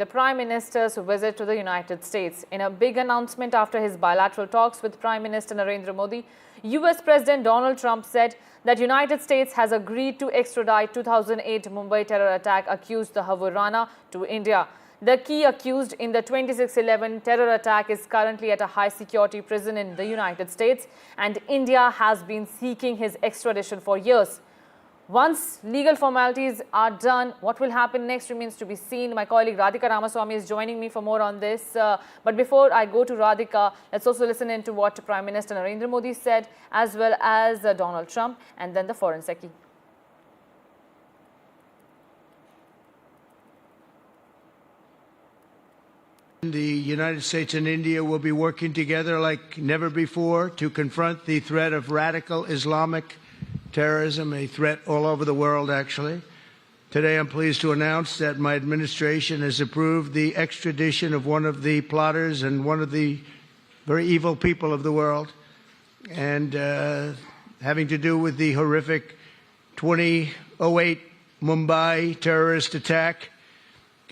The Prime Minister's visit to the United States. In a big announcement after his bilateral talks with Prime Minister Narendra Modi, US President Donald Trump said that United States has agreed to extradite 2008 Mumbai terror attack accused Tahawwur Rana to India. The key accused in the 26/11 terror attack is currently at a high-security prison in the United States, and India has been seeking his extradition for years. Once legal formalities are done, what will happen next remains to be seen. My colleague Radhika Ramaswamy is joining me for more on this. But before I go to Radhika, let's also listen in to what Prime Minister Narendra Modi said, as well as Donald Trump and then the Foreign Secretary. The United States and India will be working together like never before to confront the threat of radical Islamic terrorism, a threat all over the world, actually. Today, I'm pleased to announce that my administration has approved the extradition of one of the plotters and one of the very evil people of the world, and having to do with the horrific 2008 Mumbai terrorist attack,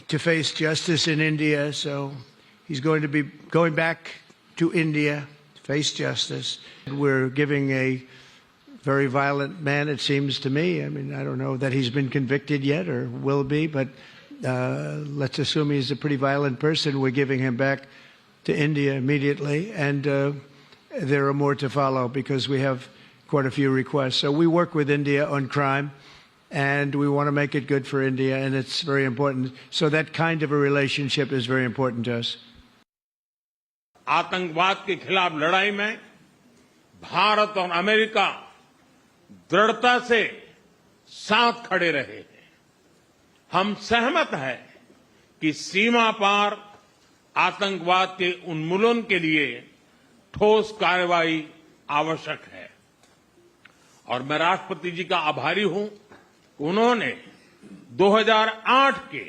to face justice in India. So he's going to be going back to India to face justice. We're giving a very violent man, it seems to me. I mean, I don't know that he's been convicted yet or will be, but let's assume he's a pretty violent person. We're giving him back to India immediately, and there are more to follow because we have quite a few requests. So we work with India on crime, and we want to make it good for India, and it's very important. So that kind of a relationship is very important to us. आतंकवाद के खिलाफ लड़ाई में भारत और America दृढ़ता से साथ खड़े रहे हैं। हम सहमत हैं कि सीमा पार आतंकवाद के उन्मूलन के लिए ठोस कार्रवाई आवश्यक है, और मैं राष्ट्रपति जी का आभारी हूं। उन्होंने 2008 के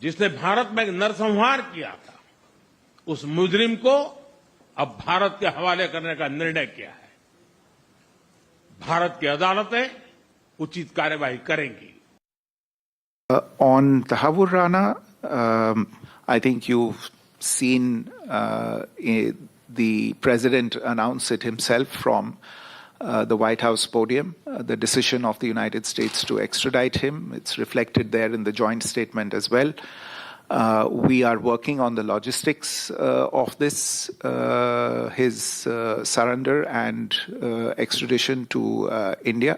जिसने भारत में नरसंहार किया था, उस मुजरिम को अब भारत के हवाले करने का निर्णय किया है। भारत की अदालतें उचित कार्यवाही करेंगी। On Tahawwur Rana, I think you've seen the president announce it himself from the White House podium, the decision of the United States to extradite him. It's reflected there in the joint statement as well. We are working on the logistics of this, his surrender and extradition to India.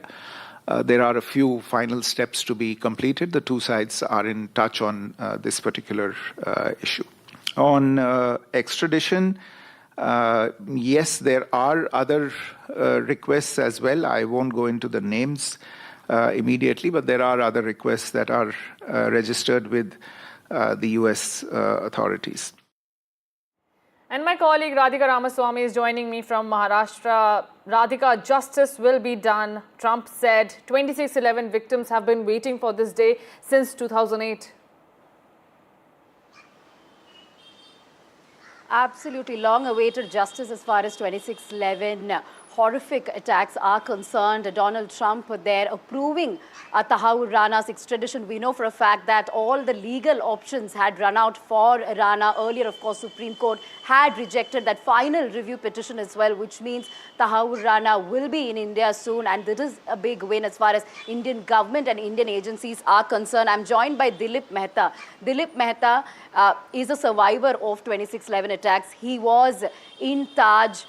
There are a few final steps to be completed. The two sides are in touch on this particular issue. On extradition, yes, there are other requests as well. I won't go into the names immediately, but there are other requests that are registered with the US authorities. And my colleague Radhika Ramaswamy is joining me from Maharashtra. Radhika, justice will be done. Trump said 26/11 victims have been waiting for this day since 2008. Absolutely long-awaited justice as far as 26/11 horrific attacks are concerned. Donald Trump there approving Tahawwur Rana's extradition. We know for a fact that all the legal options had run out for Rana. Earlier, of course, Supreme Court had rejected that final review petition as well, which means Tahawwur Rana will be in India soon, and this is a big win as far as Indian government and Indian agencies are concerned. I'm joined by Dilip Mehta. Dilip Mehta is a survivor of 26/11 attacks. He was in Taj,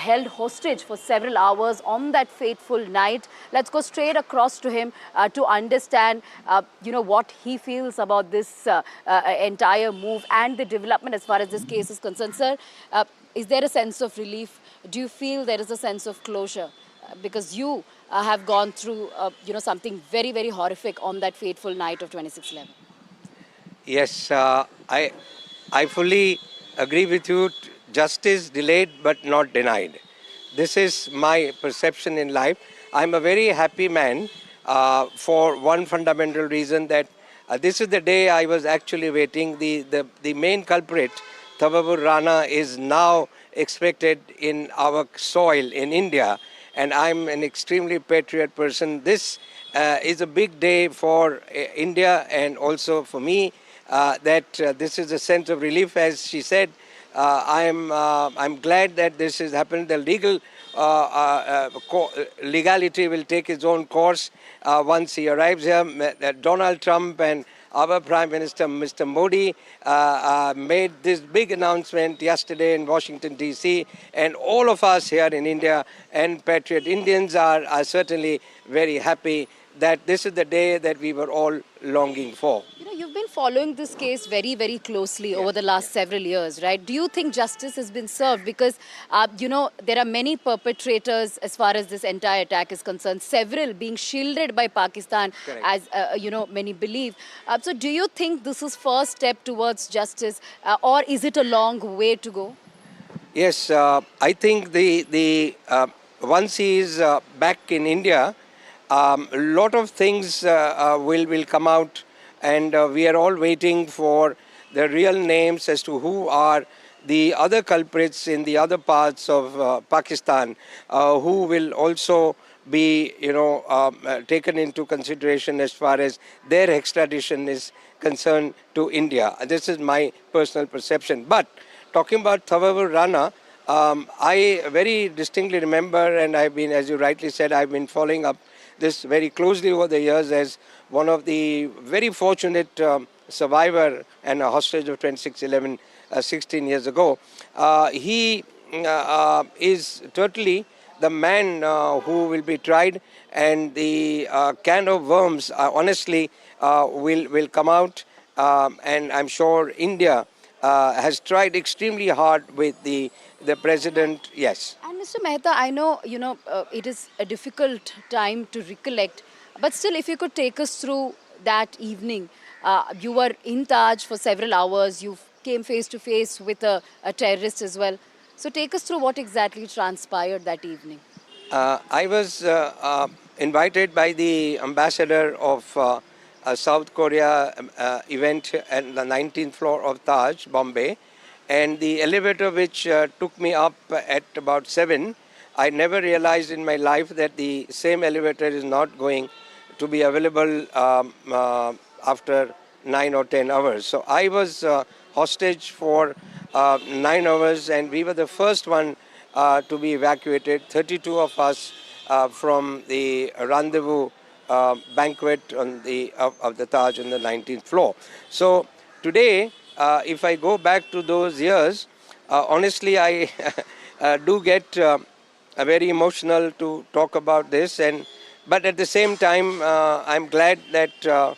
held hostage for several hours on that fateful night. Let's go straight across to him to understand, what he feels about this entire move and the development as far as this case is concerned. Sir, is there a sense of relief? Do you feel there is a sense of closure? Because you have gone through, something very, very horrific on that fateful night of 26/11. Yes, I fully agree with you. Justice delayed but not denied. This is my perception in life. I'm a very happy man for one fundamental reason, that this is the day I was actually waiting. The main culprit, Tahawwur Rana, is now expected in our soil in India, and I'm an extremely patriot person. This is a big day for India and also for me. that this is a sense of relief, as she said. I'm glad that this has happened. The legality will take its own course once he arrives here. Donald Trump and our Prime Minister, Mr. Modi, made this big announcement yesterday in Washington, D.C., and all of us here in India and Patriot Indians are certainly very happy that this is the day that we were all longing for. You know, you've been following this case very, very closely over the last several years, right? Do you think justice has been served? Because, you know, there are many perpetrators as far as this entire attack is concerned, several being shielded by Pakistan, as, you know, many believe. So do you think this is first step towards justice, or is it a long way to go? Yes, I think once he is back in India, a lot of things will come out, and we are all waiting for the real names as to who are the other culprits in the other parts of Pakistan, who will also be, you know, taken into consideration as far as their extradition is concerned to India. This is my personal perception. But talking about Tahawwur Rana, I very distinctly remember, and I've been, as you rightly said, I've been following up this very closely over the years as one of the very fortunate survivor and a hostage of 26/11, 16 years ago. He is totally the man who will be tried, and the can of worms honestly will come out, and I'm sure India has tried extremely hard with the president. Yes. And Mr. Mehta, I know, you know, it is a difficult time to recollect, but still, if you could take us through that evening. You were in Taj for several hours. You came face to face with a terrorist as well. So take us through what exactly transpired that evening. I was invited by the ambassador of South Korea event at the 19th floor of Taj, Bombay. And the elevator which took me up at about 7, I never realized in my life that the same elevator is not going to be available after 9 or 10 hours. So I was hostage for 9 hours, and we were the first one to be evacuated, 32 of us from the rendezvous banquet on of the Taj on the 19th floor. So today, if I go back to those years, honestly, I do get very emotional to talk about this, but at the same time, I'm glad that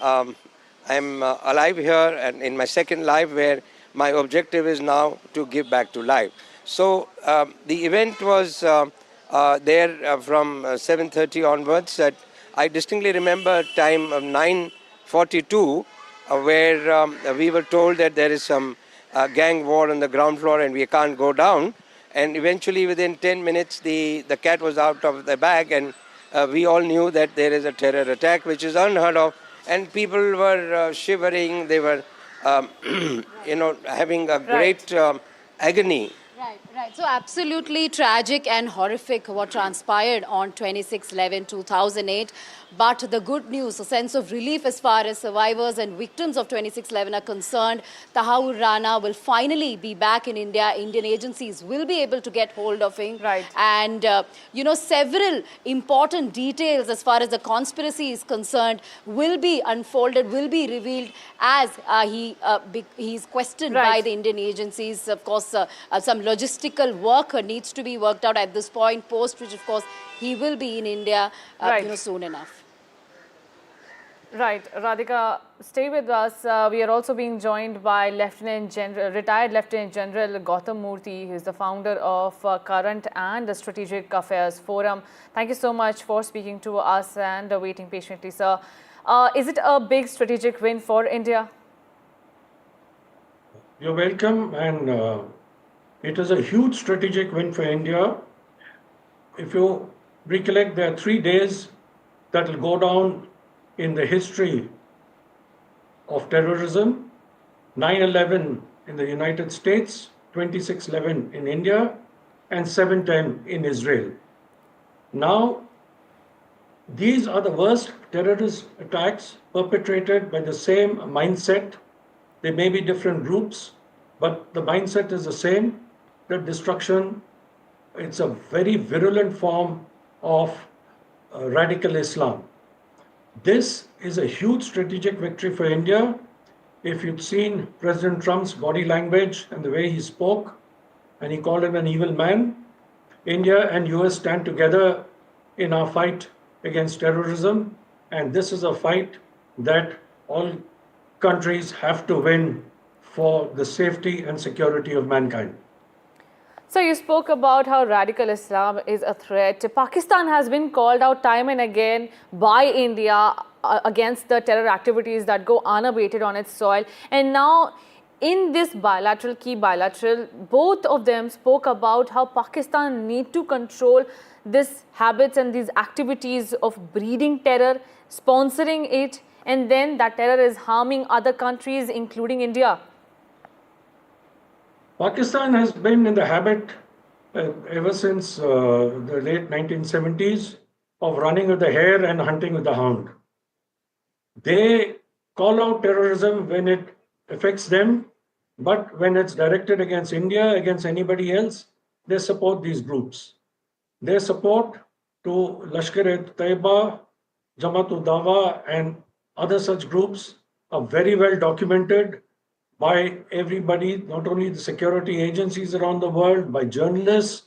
I'm alive here and in my second life, where my objective is now to give back to life. So the event was there from 7:30 onwards. I distinctly remember a time of 9:42 where we were told that there is some gang war on the ground floor and we can't go down. And eventually within 10 minutes the cat was out of the bag, and we all knew that there is a terror attack, which is unheard of. And people were shivering, they were you know, having a great agony. Right. So absolutely tragic and horrific what transpired on 26/11/2008. But the good news, a sense of relief as far as survivors and victims of 26/11 are concerned. Tahawwur Rana will finally be back in India. Indian agencies will be able to get hold of him. Right. And, you know, several important details as far as the conspiracy is concerned will be unfolded, will be revealed as he's questioned by the Indian agencies. Of course, some logistical work needs to be worked out at this point, post which, of course, he will be in India you know, soon enough. Right. Radhika, stay with us. We are also being joined by retired Lieutenant General Gautam Murthy, who is the founder of Current and Strategic Affairs Forum. Thank you so much for speaking to us and waiting patiently, sir. Is it a big strategic win for India? You're welcome, and it is a huge strategic win for India. If you recollect, there are 3 days that will go down in the history of terrorism: 9/11 in the United States, 26/11 in India, and 7/10 in Israel. Now, these are the worst terrorist attacks perpetrated by the same mindset There may be different groups, but the mindset is the same, that destruction, it's a very virulent form of radical Islam. This is a huge strategic victory for India. If you'd seen President Trump's body language and the way he spoke, and he called him an evil man, India and US stand together in our fight against terrorism, and this is a fight that all countries have to win for the safety and security of mankind. So you spoke about how radical Islam is a threat. Pakistan has been called out time and again by India against the terror activities that go unabated on its soil. And now in this key bilateral, both of them spoke about how Pakistan need to control these habits and these activities of breeding terror, sponsoring it, and then that terror is harming other countries, including India. Pakistan has been in the habit ever since the late 1970s of running with the hare and hunting with the hound. They call out terrorism when it affects them, but when it's directed against India, against anybody else, they support these groups. Their support to Lashkar-e-Taiba, Jamaat-ud-Dawa and other such groups are very well documented by everybody, not only the security agencies around the world, by journalists,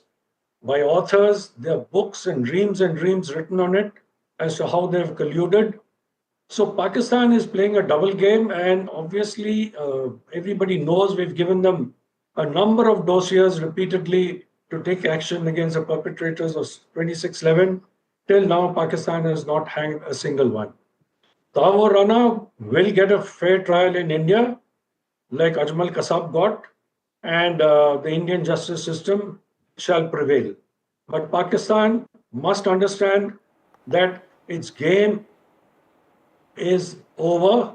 by authors. There are books and dreams written on it as to how they've colluded. So Pakistan is playing a double game, and obviously everybody knows we've given them a number of dossiers repeatedly to take action against the perpetrators of 26/11. Till now, Pakistan has not hanged a single one. Tahawwur Rana will get a fair trial in India, like Ajmal Kasab got, and the Indian justice system shall prevail. But Pakistan must understand that its game is over,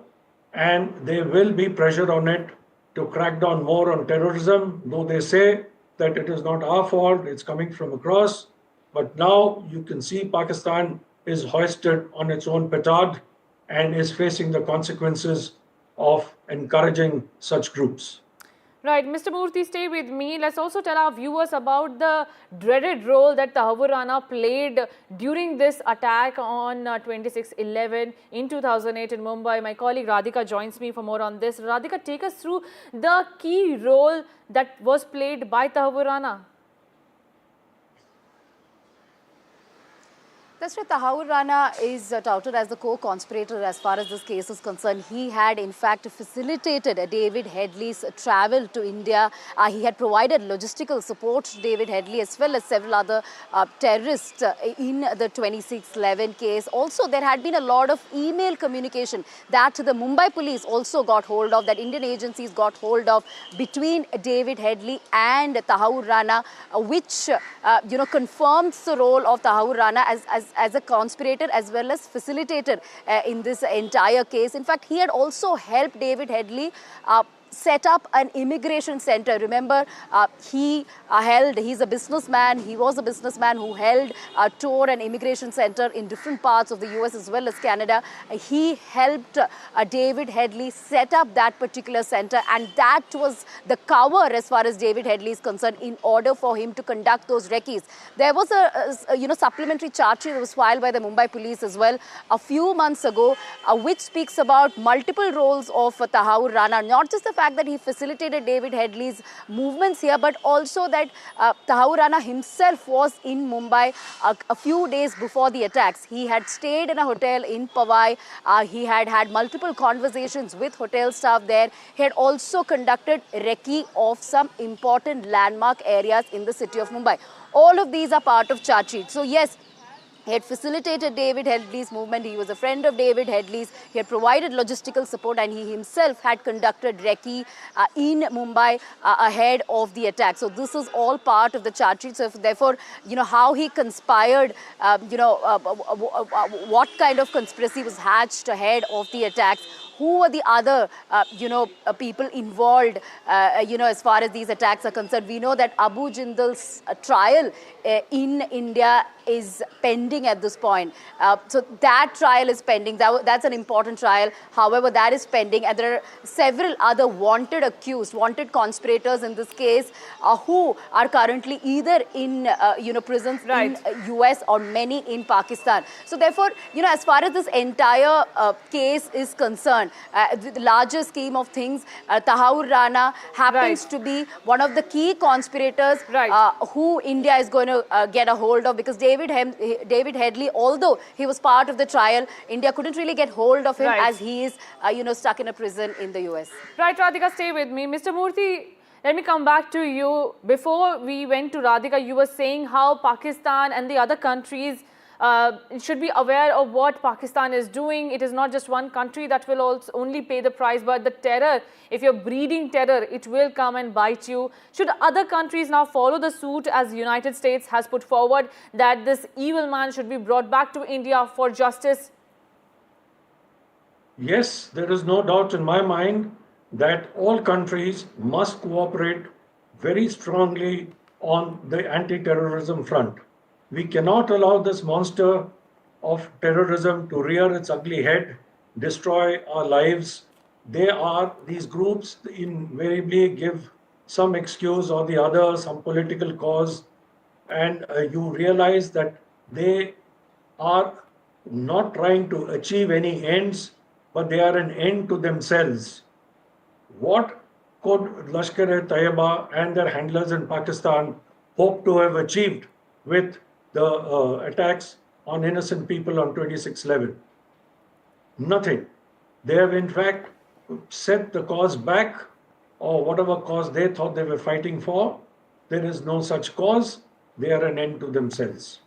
and there will be pressure on it to crack down more on terrorism, though they say that it is not our fault, it's coming from across. But now you can see Pakistan is hoisted on its own petard and is facing the consequences of encouraging such groups. Right, Mr. Murthy, stay with me. Let's also tell our viewers about the dreaded role that Tahawwur Rana played during this attack on 26/11 in 2008 in Mumbai. My colleague Radhika joins me for more on this. Radhika, take us through the key role that was played by Tahawwur Rana. That's right. Tahawwur Rana is touted as the co-conspirator as far as this case is concerned. He had, in fact, facilitated David Headley's travel to India. He had provided logistical support to David Headley as well as several other terrorists in the 26/11 case. Also, there had been a lot of email communication that the Mumbai police also got hold of, that Indian agencies got hold of between David Headley and Tahawwur Rana, which confirms the role of Tahawwur Rana as a conspirator as well as facilitator in this entire case. In fact, he had also helped David Headley set up an immigration center. Remember, he's a businessman. He was a businessman who held a tour and immigration center in different parts of the US as well as Canada. He helped David Headley set up that particular center, and that was the cover as far as David Headley is concerned in order for him to conduct those recce's. There was a supplementary charge sheet that was filed by the Mumbai police as well a few months ago, which speaks about multiple roles of Tahawwur Rana, not just the fact that he facilitated David Headley's movements here, but also that Tahawwur Rana himself was in Mumbai a few days before the attacks. He had stayed in a hotel in Powai. He had had multiple conversations with hotel staff there. He had also conducted recce of some important landmark areas in the city of Mumbai. All of these are part of charge sheet. So yes, he had facilitated David Headley's movement. He was a friend of David Headley's. He had provided logistical support, and he himself had conducted recce in Mumbai ahead of the attack. So this is all part of the charge sheet. So therefore, how he conspired, what kind of conspiracy was hatched ahead of the attacks, who were the other, people involved, as far as these attacks are concerned. We know that Abu Jindal's trial in India is pending at this point. So that trial is pending. That's an important trial. However, that is pending, and there are several other wanted accused, wanted conspirators in this case, who are currently either in prisons in US or many in Pakistan. So therefore, as far as this entire case is concerned, the larger scheme of things, Tahawwur Rana happens to be one of the key conspirators who India is going to get a hold of, because David Headley, although he was part of the trial, India couldn't really get hold of him as he is, stuck in a prison in the US. Right, Radhika, stay with me. Mr. Murthy, let me come back to you. Before we went to Radhika, you were saying how Pakistan and the other countries should be aware of what Pakistan is doing. It is not just one country that will also only pay the price, but the terror, if you're breeding terror, it will come and bite you. Should other countries now follow the suit, as the United States has put forward, that this evil man should be brought back to India for justice? Yes, there is no doubt in my mind that all countries must cooperate very strongly on the anti-terrorism front. We cannot allow this monster of terrorism to rear its ugly head, destroy our lives. These groups invariably give some excuse or the other, some political cause, and you realize that they are not trying to achieve any ends, but they are an end to themselves. What could Lashkar-e-Taiba and their handlers in Pakistan hope to have achieved with the attacks on innocent people on 26/11? Nothing. They have in fact set the cause back, or whatever cause they thought they were fighting for. There is no such cause. They are an end to themselves.